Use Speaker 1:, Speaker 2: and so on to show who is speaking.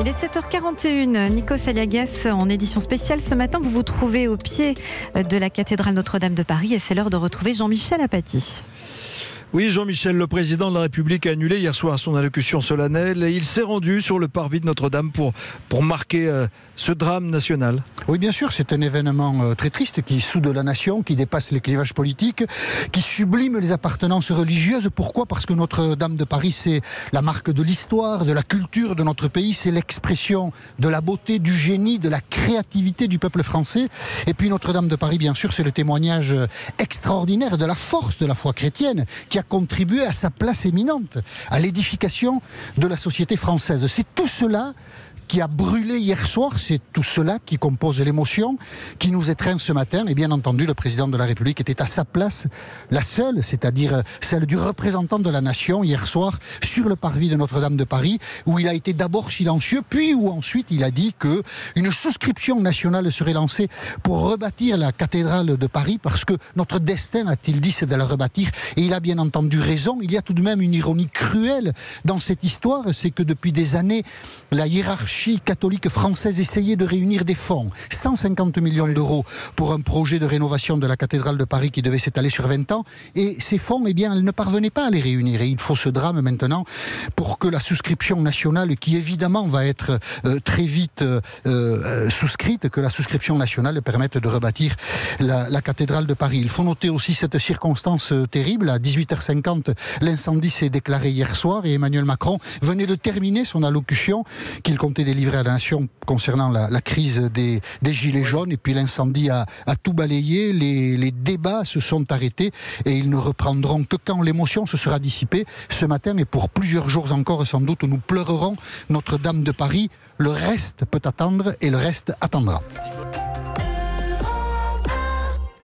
Speaker 1: Il est 7h41, Nikos Aliagas en édition spéciale. Ce matin, vous vous trouvez au pied de la cathédrale Notre-Dame de Paris et c'est l'heure de retrouver Jean-Michel Apathy.
Speaker 2: Oui, Jean-Michel, le président de la République a annulé hier soir son allocution solennelle et il s'est rendu sur le parvis de Notre-Dame pour marquer ce drame national.
Speaker 3: Oui, bien sûr, c'est un événement très triste qui soude la nation, qui dépasse les clivages politiques, qui sublime les appartenances religieuses. Pourquoi ? Parce que Notre-Dame de Paris, c'est la marque de l'histoire, de la culture de notre pays, c'est l'expression de la beauté, du génie, de la créativité du peuple français. Et puis Notre-Dame de Paris, bien sûr, c'est le témoignage extraordinaire de la force de la foi chrétienne qui a contribué à sa place éminente, à l'édification de la société française. C'est tout cela qui a brûlé hier soir, c'est tout cela qui compose l'émotion qui nous étreint ce matin. Et bien entendu, le président de la République était à sa place, la seule, c'est-à-dire celle du représentant de la nation, hier soir, sur le parvis de Notre-Dame de Paris, où il a été d'abord silencieux, puis où ensuite il a dit qu'une souscription nationale serait lancée pour rebâtir la cathédrale de Paris, parce que notre destin, a-t-il dit, c'est de la rebâtir. Et il a bien entendu raison. Il y a tout de même une ironie cruelle dans cette histoire, c'est que depuis des années, la hiérarchie catholique française essayait de réunir des fonds, 150 millions d'euros pour un projet de rénovation de la cathédrale de Paris qui devait s'étaler sur 20 ans. Et ces fonds, eh bien, elle ne parvenait pas à les réunir. Et il faut ce drame maintenant pour que la souscription nationale, qui évidemment va être très vite souscrite, que la souscription nationale permette de rebâtir la cathédrale de Paris. Il faut noter aussi cette circonstance terrible. À 18h50, l'incendie s'est déclaré hier soir et Emmanuel Macron venait de terminer son allocution qu'il comptait délivrer à la nation concernant la crise des gilets jaunes. Et puis l'incendie a tout balayé, les débats se sont arrêtés et ils ne reprendront que quand l'émotion se sera dissipée. Ce matin et pour plusieurs jours encore sans doute, nous pleurerons Notre-Dame de Paris. Le reste peut attendre et le reste attendra.